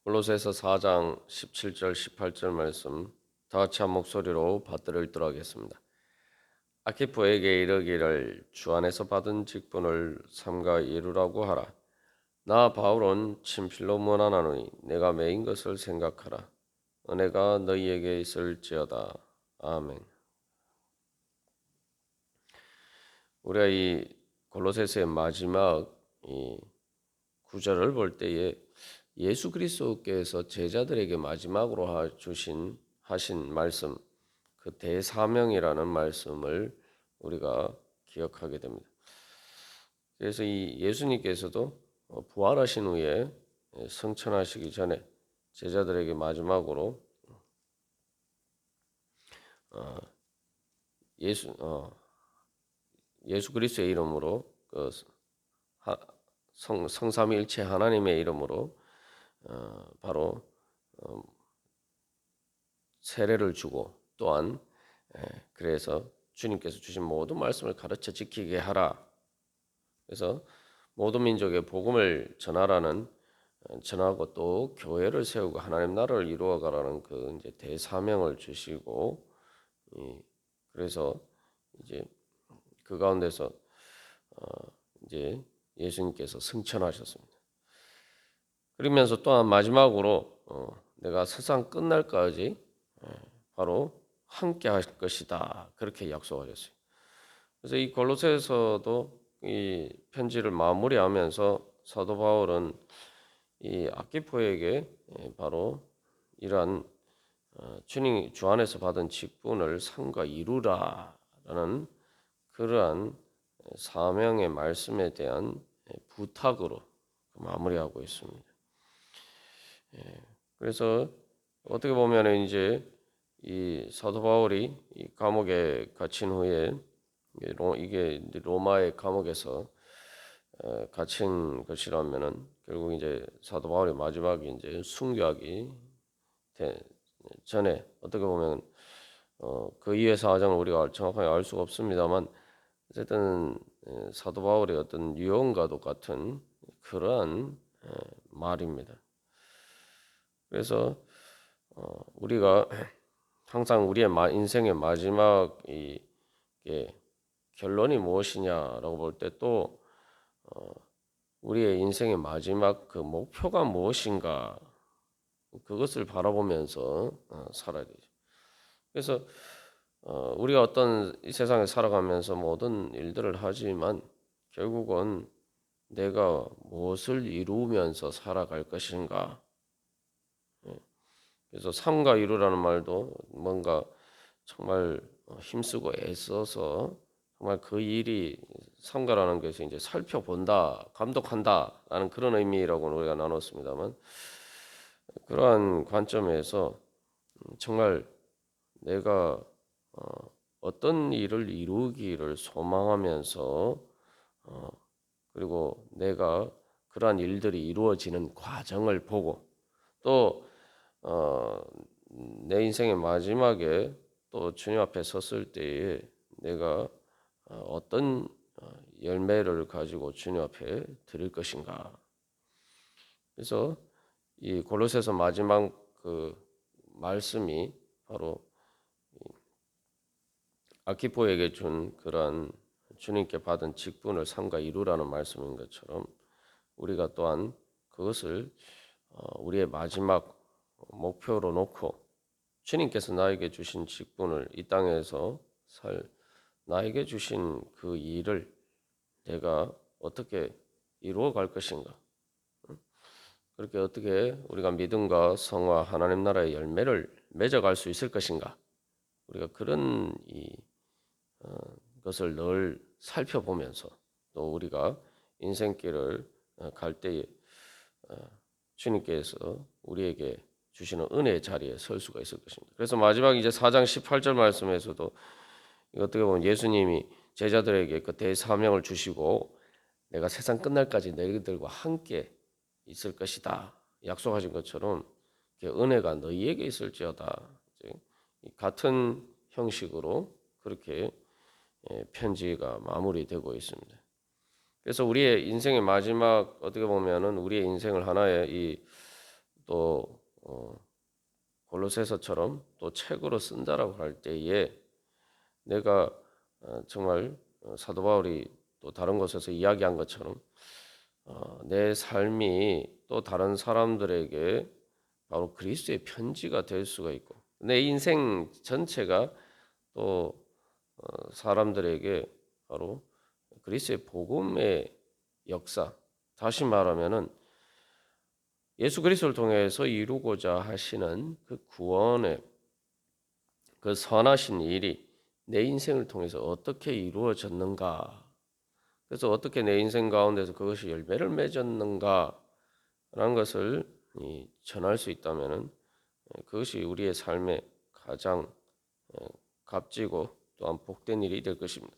골로새서 4장 17절 18절 말씀 다 같이 한 목소리로 받들어 읽도록 하겠습니다. 아키포에게 이르기를 주 안에서 받은 직분을 삼가 이루라고 하라. 나 바울은 친필로 문안하노니 내가 매인 것을 생각하라. 은혜가 너희에게 있을지어다. 아멘. 우리가 이 골로새서의 마지막 이 구절을 볼 때에 예수 그리스도께서 제자들에게 마지막으로 하신 말씀, 그 대사명이라는 말씀을 우리가 기억하게 됩니다. 그래서 이 예수님께서도 부활하신 후에 성천하시기 전에 제자들에게 마지막으로 예수 예수 그리스도의 이름으로 성삼위일체 하나님의 이름으로 바로 세례를 주고 또한 그래서 주님께서 주신 모든 말씀을 가르쳐 지키게 하라. 그래서 모든 민족에 복음을 전하고 또 교회를 세우고 하나님 나라를 이루어가라는 그 이제 대사명을 주시고 그래서 이제 그 가운데서 이제 예수님께서 승천하셨습니다. 그러면서 또한 마지막으로 내가 세상 끝날까지 바로 함께 할 것이다. 그렇게 약속하셨어요. 그래서 이 골로새서도 이 편지를 마무리하면서 사도 바울은 이 아키포에게 바로 이러한 주님 주 안에서 받은 직분을 삼가 이루라라는 그러한 사명의 말씀에 대한 부탁으로 마무리하고 있습니다. 그래서 어떻게 보면 이제 이 사도 바울이 이 감옥에 갇힌 후에 이게 로마의 감옥에서 갇힌 것이라면은 결국 이제 사도 바울의 마지막에 이제 순교하기 전에 어떻게 보면 그 이후의 사정을 우리가 정확하게 알 수가 없습니다만 어쨌든 사도 바울의 어떤 유언과도 같은 그러한 말입니다. 그래서 우리가 항상 우리의 인생의 마지막 결론이 무엇이냐라고 볼 때 또 우리의 인생의 마지막 그 목표가 무엇인가 그것을 바라보면서 살아야 되죠. 그래서 우리가 어떤 이 세상에 살아가면서 모든 일들을 하지만 결국은 내가 무엇을 이루면서 살아갈 것인가. 그래서 삼가 이루라는 말도 뭔가 정말 힘쓰고 애써서 정말 그 일이 삼가라는 것이 이제 살펴본다, 감독한다라는 그런 의미라고 우리가 나눴습니다만 그러한 관점에서 정말 내가 어떤 일을 이루기를 소망하면서 그리고 내가 그러한 일들이 이루어지는 과정을 보고 또 내 인생의 마지막에 또 주님 앞에 섰을 때에 내가 어떤 열매를 가지고 주님 앞에 드릴 것인가. 그래서 이 골로새서 마지막 그 말씀이 바로 아키포에게 준 그러한 주님께 받은 직분을 삼가 이루라는 말씀인 것처럼 우리가 또한 그것을 우리의 마지막 목표로 놓고 주님께서 나에게 주신 직분을 이 땅에서 나에게 주신 그 일을 내가 어떻게 이루어 갈 것인가. 그렇게 어떻게 우리가 믿음과 성화 하나님 나라의 열매를 맺어갈 수 있을 것인가. 우리가 그런 것을 늘 살펴보면서 또 우리가 인생길을 갈 때에 주님께서 우리에게 주시는 은혜의 자리에 설 수가 있을 것입니다. 그래서 마지막 이제 4장 18절 말씀에서도 어떻게 보면 예수님이 제자들에게 그 대사명을 주시고 내가 세상 끝날까지 너희들과 함께 있을 것이다 약속하신 것처럼 은혜가 너희에게 있을지어다 같은 형식으로 그렇게 편지가 마무리되고 있습니다. 그래서 우리의 인생의 마지막 어떻게 보면은 우리의 인생을 하나의 또 골로새서처럼 또 책으로 쓴다라고 할 때에 내가 정말 사도 바울이 또 다른 곳에서 이야기한 것처럼 내 삶이 또 다른 사람들에게 바로 그리스도의 편지가 될 수가 있고 내 인생 전체가 또 사람들에게 바로 그리스도의 복음의 역사, 다시 말하면은 예수 그리스도를 통해서 이루고자 하시는 그 구원의 그 선하신 일이 내 인생을 통해서 어떻게 이루어졌는가, 그래서 어떻게 내 인생 가운데서 그것이 열매를 맺었는가라는 것을 전할 수 있다면은 그것이 우리의 삶의 가장 값지고 또한 복된 일이 될 것입니다.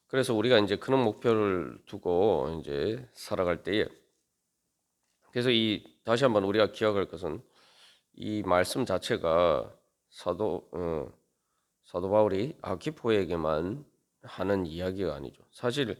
그래서 우리가 이제 그런 목표를 두고 이제 살아갈 때에, 그래서 다시 한번 우리가 기억할 것은 이 말씀 자체가 사도 바울이 아키포에게만 하는 이야기가 아니죠. 사실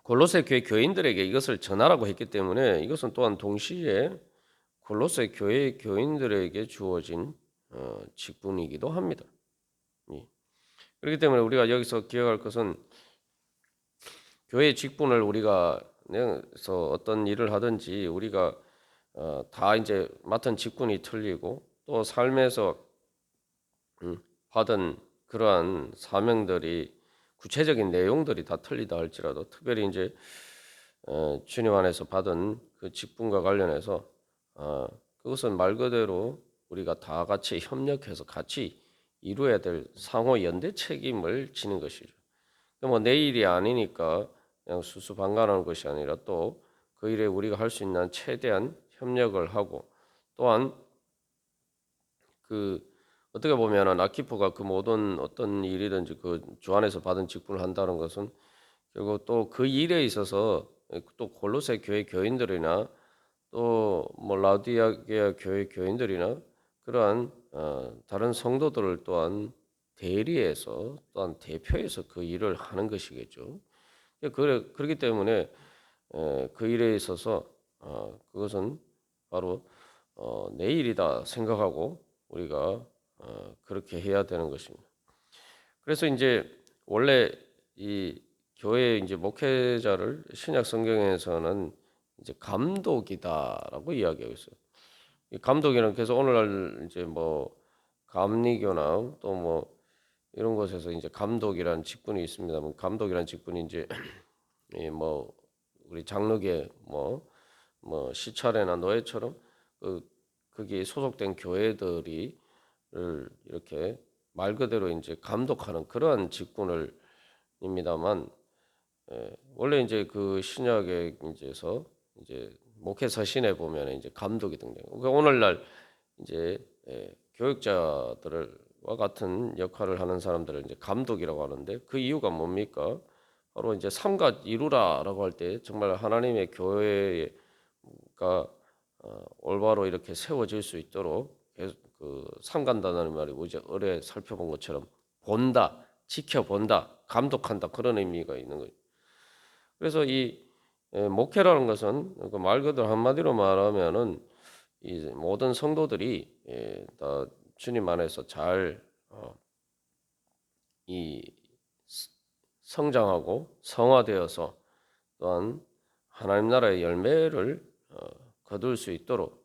골로새 교회 교인들에게 이것을 전하라고 했기 때문에 이것은 또한 동시에 골로새 교회 교인들에게 주어진 직분이기도 합니다. 그렇기 때문에 우리가 여기서 기억할 것은 교회의 직분을 우리가 내서 어떤 일을 하든지 우리가 다 이제 맡은 직분이 틀리고 또 삶에서 받은 그러한 사명들이 구체적인 내용들이 다 틀리다 할지라도 특별히 이제 주님 안에서 받은 그 직분과 관련해서 그것은 말 그대로 우리가 다 같이 협력해서 같이 이루어야 될 상호 연대 책임을 지는 것이죠. 뭐 내 일이 아니니까 그냥 수수방관하는 것이 아니라 또 그 일에 우리가 할 수 있는 최대한 협력을 하고 또한 그 어떻게 보면은 아키포가 그 모든 어떤 일이든지 그 주 안에서 받은 직분을 한다는 것은 결국 또 그 일에 있어서 또 골로새 교회 교인들이나 또 뭐 라우디아게아 교회 교인들이나 그러한 다른 성도들을 또한 대리해서 또한 대표해서 그 일을 하는 것이겠죠. 그렇기 때문에 그 일에 있어서 그것은 바로 내 일이다 생각하고 우리가 그렇게 해야 되는 것입니다. 그래서 이제 원래 이 교회 이제 목회자를 신약 성경에서는 이제 감독이다라고 이야기하고 있어요. 이 감독이는 그래서 오늘날 이제 뭐 감리교나 또 뭐 이런 곳에서 이제 감독이라는 직분이 있습니다만 감독이라는 직분이 이제 뭐 우리 장로계 뭐 시찰회나 노회처럼 거기에 소속된 교회들이 이렇게 말 그대로 이제 감독하는 그러한 직분을 입니다만 원래 이제 그 신약에 이제서 이제 목회 서신에 보면 이제 감독이 등장해요. 그러니까 오늘날 이제 교육자들과 같은 역할을 하는 사람들을 이제 감독이라고 하는데 그 이유가 뭡니까? 바로 이제 삼가 이루라라고 할 때 정말 하나님의 교회가 올바로 이렇게 세워질 수 있도록 그 삼간다는 말이 이제 어뢰 살펴본 것처럼 본다, 지켜본다, 감독한다 그런 의미가 있는 거예요. 그래서 이 목회라는 것은 그 말 그대로 한마디로 말하면은 이 모든 성도들이 다 주님 안에서 잘 이 성장하고 성화되어서 또한 하나님 나라의 열매를 거둘 수 있도록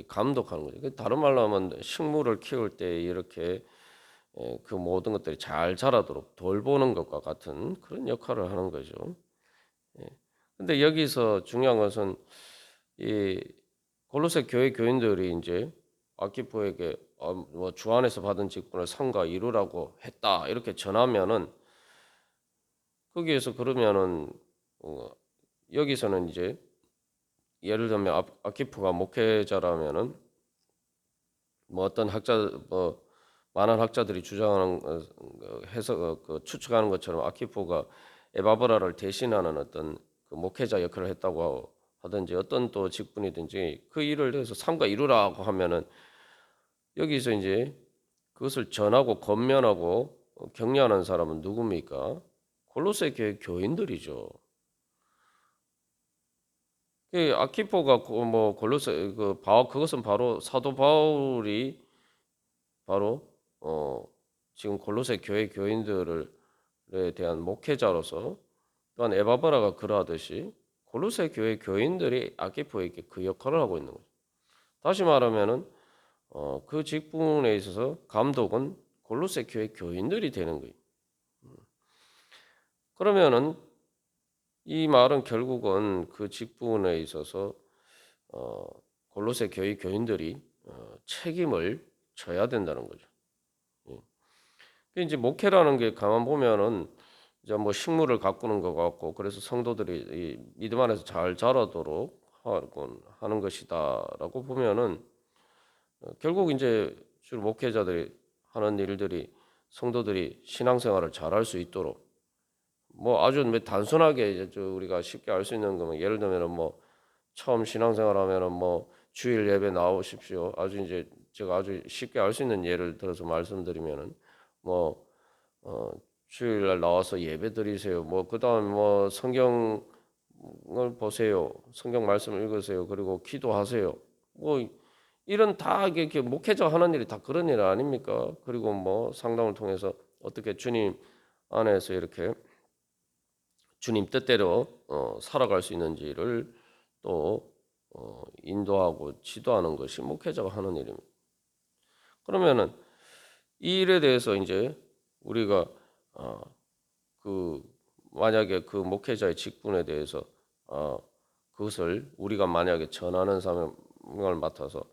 감독하는 거죠. 다른 말로 하면 식물을 키울 때 이렇게 그 모든 것들이 잘 자라도록 돌보는 것과 같은 그런 역할을 하는 거죠. 근데 여기서 중요한 것은 이 골로새 교회 교인들이 이제 아키포에게 뭐 주 안에서 받은 직분을 삼가 이루라고 했다 이렇게 전하면은 거기에서 그러면은 여기서는 이제 예를 들면 아키포가 목회자라면은 뭐 어떤 뭐 많은 학자들이 주장하는 해석 추측하는 것처럼 아키포가 에바브라를 대신하는 어떤 그 목회자 역할을 했다고 하든지 어떤 또 직분이든지 그 일을 해서 삼가 이루라고 하면은 여기서 이제 그것을 전하고 권면하고 격려하는 사람은 누굽니까? 골로새 교회 교인들이죠. 그 아키포가 뭐 골로새 그것은 바로 사도 바울이 바로 지금 골로새 교회 교인들에 대한 목회자로서 또한 에바브라가 그러하듯이 골로새 교회 교인들이 아키포에게 그 역할을 하고 있는 거죠. 다시 말하면은 그 직분에 있어서 감독은 골로새 교회 교인들이 되는 거예요. 그러면은 이 말은 결국은 그 직분에 있어서 골로새 교회 교인들이 책임을 져야 된다는 거죠. 이제 목회라는 게 가만 보면은 이제 뭐 식물을 가꾸는 것 같고 그래서 성도들이 이 믿음 안에서 잘 자라도록 하는 것이다라고 보면은 결국 이제 주로 목회자들이 하는 일들이 성도들이 신앙생활을 잘할 수 있도록 뭐 아주 단순하게 이제 우리가 쉽게 알 수 있는 거면 예를 들면은 뭐 처음 신앙생활하면은 뭐 주일 예배 나오십시오. 아주 이제 제가 아주 쉽게 알 수 있는 예를 들어서 말씀드리면은 뭐 주일날 나와서 예배 드리세요. 뭐 그다음 뭐 성경을 보세요. 성경 말씀을 읽으세요. 그리고 기도하세요. 뭐 이런 다 이렇게 목회자 하는 일이 다 그런 일 아닙니까? 그리고 뭐 상담을 통해서 어떻게 주님 안에서 이렇게 주님 뜻대로 살아갈 수 있는지를 또 인도하고 지도하는 것이 목회자가 하는 일입니다. 그러면은 이 일에 대해서 이제 우리가 그 만약에 그 목회자의 직분에 대해서 그것을 우리가 만약에 전하는 사명을 맡아서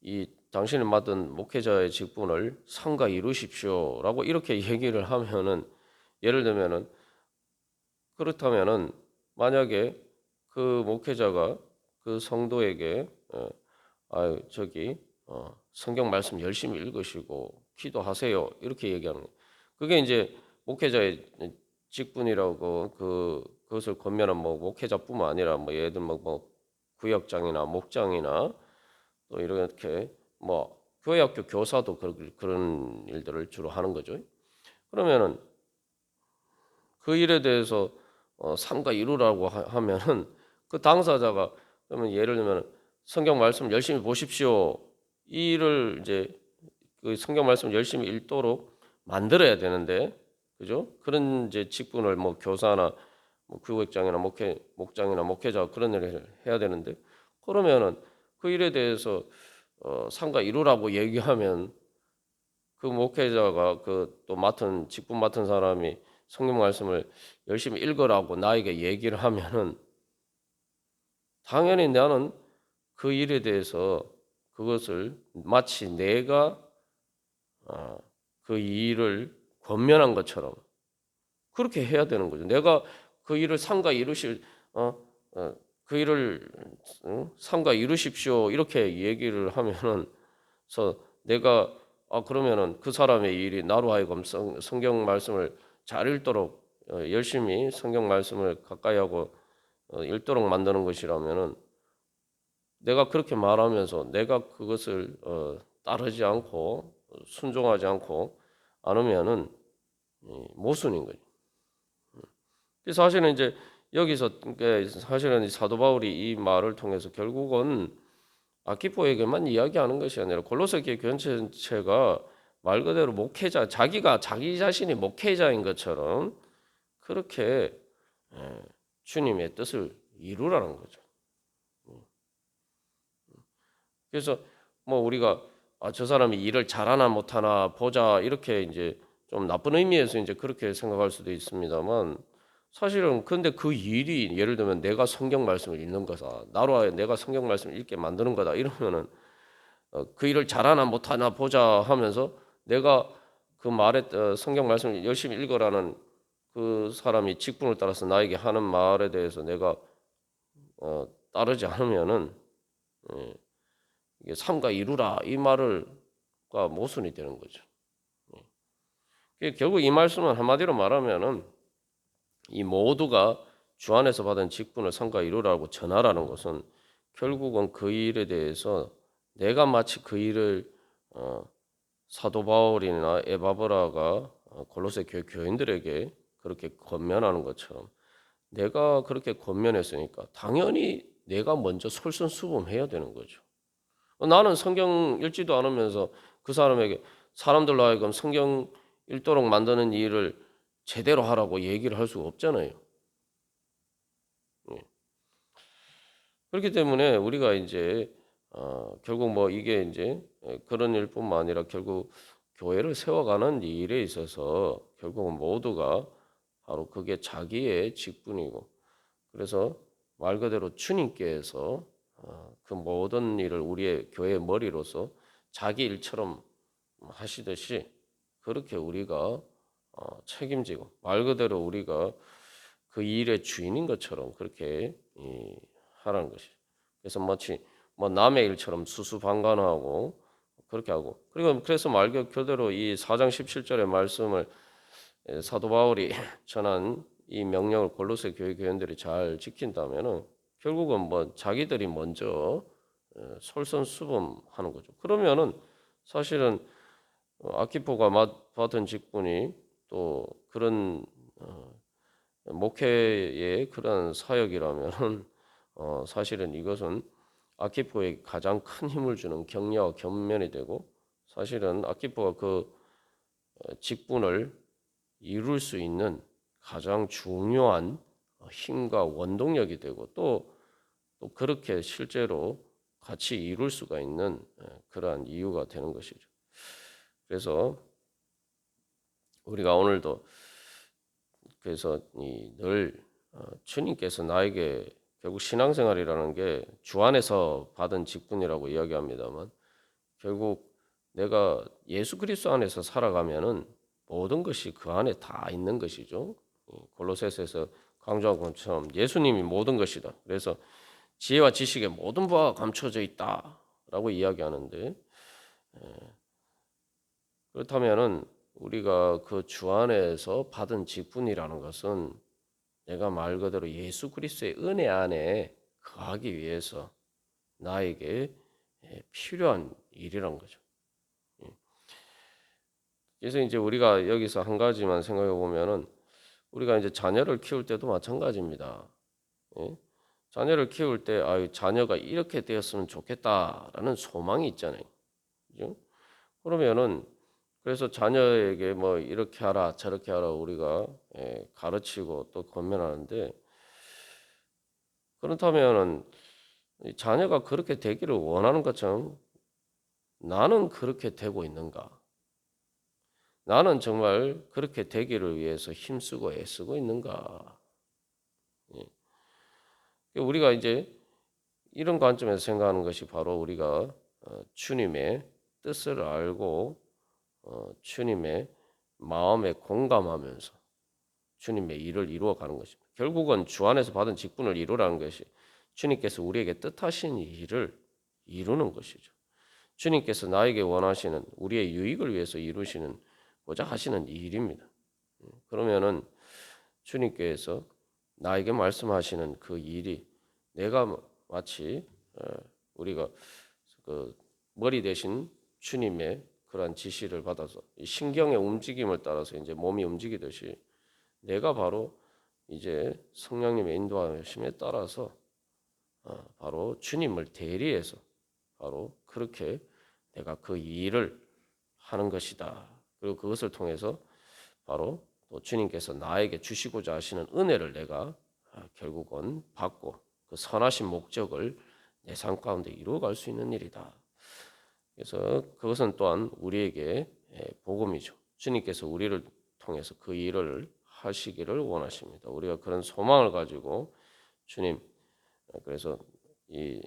이 당신이 맡은 목회자의 직분을 삼가 이루십시오라고 이렇게 얘기를 하면은 예를 들면은 그렇다면은 만약에 그 목회자가 그 성도에게 저기 성경 말씀 열심히 읽으시고 기도하세요 이렇게 얘기하는 거예요. 그게 이제 목회자의 직분이라고 그것을 권면한 뭐 목회자뿐만 아니라 뭐 예를 들면 뭐 구역장이나 목장이나 또 이렇게 뭐 교회학교 교사도 그런 일들을 주로 하는 거죠. 그러면은 그 일에 대해서 삼가 이루라고 하면은 그 당사자가 그러면 예를 들면 성경 말씀 열심히 보십시오. 이 일을 이제 그 성경 말씀 열심히 읽도록 만들어야 되는데 그죠? 그런 이제 직분을 뭐 교사나 뭐 교육장이나 목장이나 목회자 그런 일을 해야 되는데 그러면은 그 일에 대해서 삼가 이루라고 얘기하면 그 목회자가 그 또 맡은 직분 맡은 사람이 성경 말씀을 열심히 읽으라고 나에게 얘기를 하면은 당연히 나는 그 일에 대해서 그것을 마치 내가 그 일을 권면한 것처럼 그렇게 해야 되는 거죠. 내가 그 일을 삼가 이루실 그 일을 삼가 이루십시오 이렇게 얘기를 하면은 그래서 내가 그러면은 그 사람의 일이 나로 하여금 성경 말씀을 잘 읽도록 열심히 성경 말씀을 가까이 하고 읽도록 만드는 것이라면은 내가 그렇게 말하면서 내가 그것을 따르지 않고 순종하지 않고 않으면은 모순인 거죠. 그래서 사실은 이제 여기서 사실은 사도 바울이 이 말을 통해서 결국은 아키포에게만 이야기하는 것이 아니라 골로새 교회 전체가 말 그대로 목회자 자기 자신이 목회자인 것처럼 그렇게 주님의 뜻을 이루라는 거죠. 그래서 뭐 우리가 저 사람이 일을 잘하나 못하나 보자 이렇게 이제 좀 나쁜 의미에서 이제 그렇게 생각할 수도 있습니다만 사실은 근데 그 일이 예를 들면 내가 성경 말씀을 읽는 거다. 나로 하여 내가 성경 말씀을 읽게 만드는 거다. 이러면은 그 일을 잘하나 못하나 보자 하면서 내가 그 말에 성경 말씀을 열심히 읽으라는 그 사람이 직분을 따라서 나에게 하는 말에 대해서 내가 따르지 않으면은 이게 삼가 이루라 이 말을가 모순이 되는 거죠. 결국 이 말씀은 한마디로 말하면은 이 모두가 주 안에서 받은 직분을 성과 이루라고 전하라는 것은 결국은 그 일에 대해서 내가 마치 그 일을 사도 바울이나 에바브라가 골로새 교인들에게 그렇게 권면하는 것처럼 내가 그렇게 권면했으니까 당연히 내가 먼저 솔선수범해야 되는 거죠. 나는 성경 읽지도 않으면서 그 사람에게 사람들로 하여금 성경 읽도록 만드는 일을 제대로 하라고 얘기를 할 수가 없잖아요. 예. 그렇기 때문에 우리가 이제 결국 뭐 이게 이제 그런 일뿐만 아니라 결국 교회를 세워가는 일에 있어서 결국은 모두가 바로 그게 자기의 직분이고 그래서 말 그대로 주님께서 그 모든 일을 우리의 교회의 머리로서 자기 일처럼 하시듯이 그렇게 우리가 책임지고 말 그대로 우리가 그 일의 주인인 것처럼 그렇게 하라는 것이죠. 그래서 마치 뭐 남의 일처럼 수수방관하고 그렇게 하고 그리고 그래서 말 그대로 이 4장 17절의 말씀을 사도 바울이 전한 이 명령을 골로새 교회 교인들이 잘 지킨다면은 결국은 뭐 자기들이 먼저 솔선수범하는 거죠. 그러면은 사실은 아키포가 받은 직분이 또 그런 목회의 그런 사역이라면은 사실은 이것은 아키포에게 가장 큰 힘을 주는 격려와 견면이 되고 사실은 아키포가 그 직분을 이룰 수 있는 가장 중요한 힘과 원동력이 되고 또 그렇게 실제로 같이 이룰 수가 있는 그러한 이유가 되는 것이죠. 그래서 우리가 오늘도 그래서 늘 주님께서 나에게 결국 신앙생활이라는 게 주 안에서 받은 직분이라고 이야기합니다만 결국 내가 예수 그리스도 안에서 살아가면은 모든 것이 그 안에 다 있는 것이죠. 골로새서에서 강조한 것처럼 예수님이 모든 것이다. 그래서 지혜와 지식의 모든 바가 감춰져 있다라고 이야기하는데 그렇다면은 우리가 그 주 안에서 받은 직분이라는 것은 내가 말 그대로 예수 그리스도의 은혜 안에 거하기 위해서 나에게 필요한 일이란 거죠. 그래서 이제 우리가 여기서 한 가지만 생각해 보면은 우리가 이제 자녀를 키울 때도 마찬가지입니다. 예? 자녀를 키울 때 자녀가 이렇게 되었으면 좋겠다라는 소망이 있잖아요. 그죠? 그러면은 그래서 자녀에게 뭐 이렇게 하라 저렇게 하라 우리가 가르치고 또 권면하는데 그렇다면은 자녀가 그렇게 되기를 원하는 것처럼 나는 그렇게 되고 있는가? 나는 정말 그렇게 되기를 위해서 힘쓰고 애쓰고 있는가? 우리가 이제 이런 관점에서 생각하는 것이 바로 우리가 주님의 뜻을 알고 주님의 마음에 공감하면서 주님의 일을 이루어가는 것입니다. 결국은 주 안에서 받은 직분을 이루라는 것이 주님께서 우리에게 뜻하신 일을 이루는 것이죠. 주님께서 나에게 원하시는 우리의 유익을 위해서 이루시는 고자 하시는 일입니다. 그러면은 주님께서 나에게 말씀하시는 그 일이 내가 마치 우리가 그 머리 대신 주님의 그러한 지시를 받아서 신경의 움직임을 따라서 이제 몸이 움직이듯이 내가 바로 이제 성령님의 인도하심에 따라서 바로 주님을 대리해서 바로 그렇게 내가 그 일을 하는 것이다. 그리고 그것을 통해서 바로 또 주님께서 나에게 주시고자 하시는 은혜를 내가 결국은 받고 그 선하신 목적을 내 삶 가운데 이루어갈 수 있는 일이다. 그래서 그것은 또한 우리에게 복음이죠. 주님께서 우리를 통해서 그 일을 하시기를 원하십니다. 우리가 그런 소망을 가지고 주님 그래서 이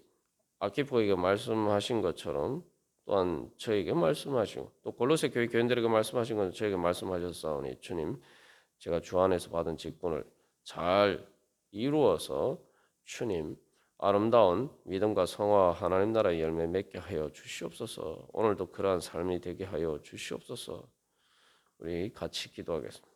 아키포에게 말씀하신 것처럼 또한 저에게 말씀하시고 또 골로새 교회 교인들에게 말씀하신 것은 저에게 말씀하셨사오니 주님 제가 주 안에서 받은 직분을 잘 이루어서 주님 아름다운 믿음과 성화 하나님 나라의 열매 맺게 하여 주시옵소서. 오늘도 그러한 삶이 되게 하여 주시옵소서. 우리 같이 기도하겠습니다.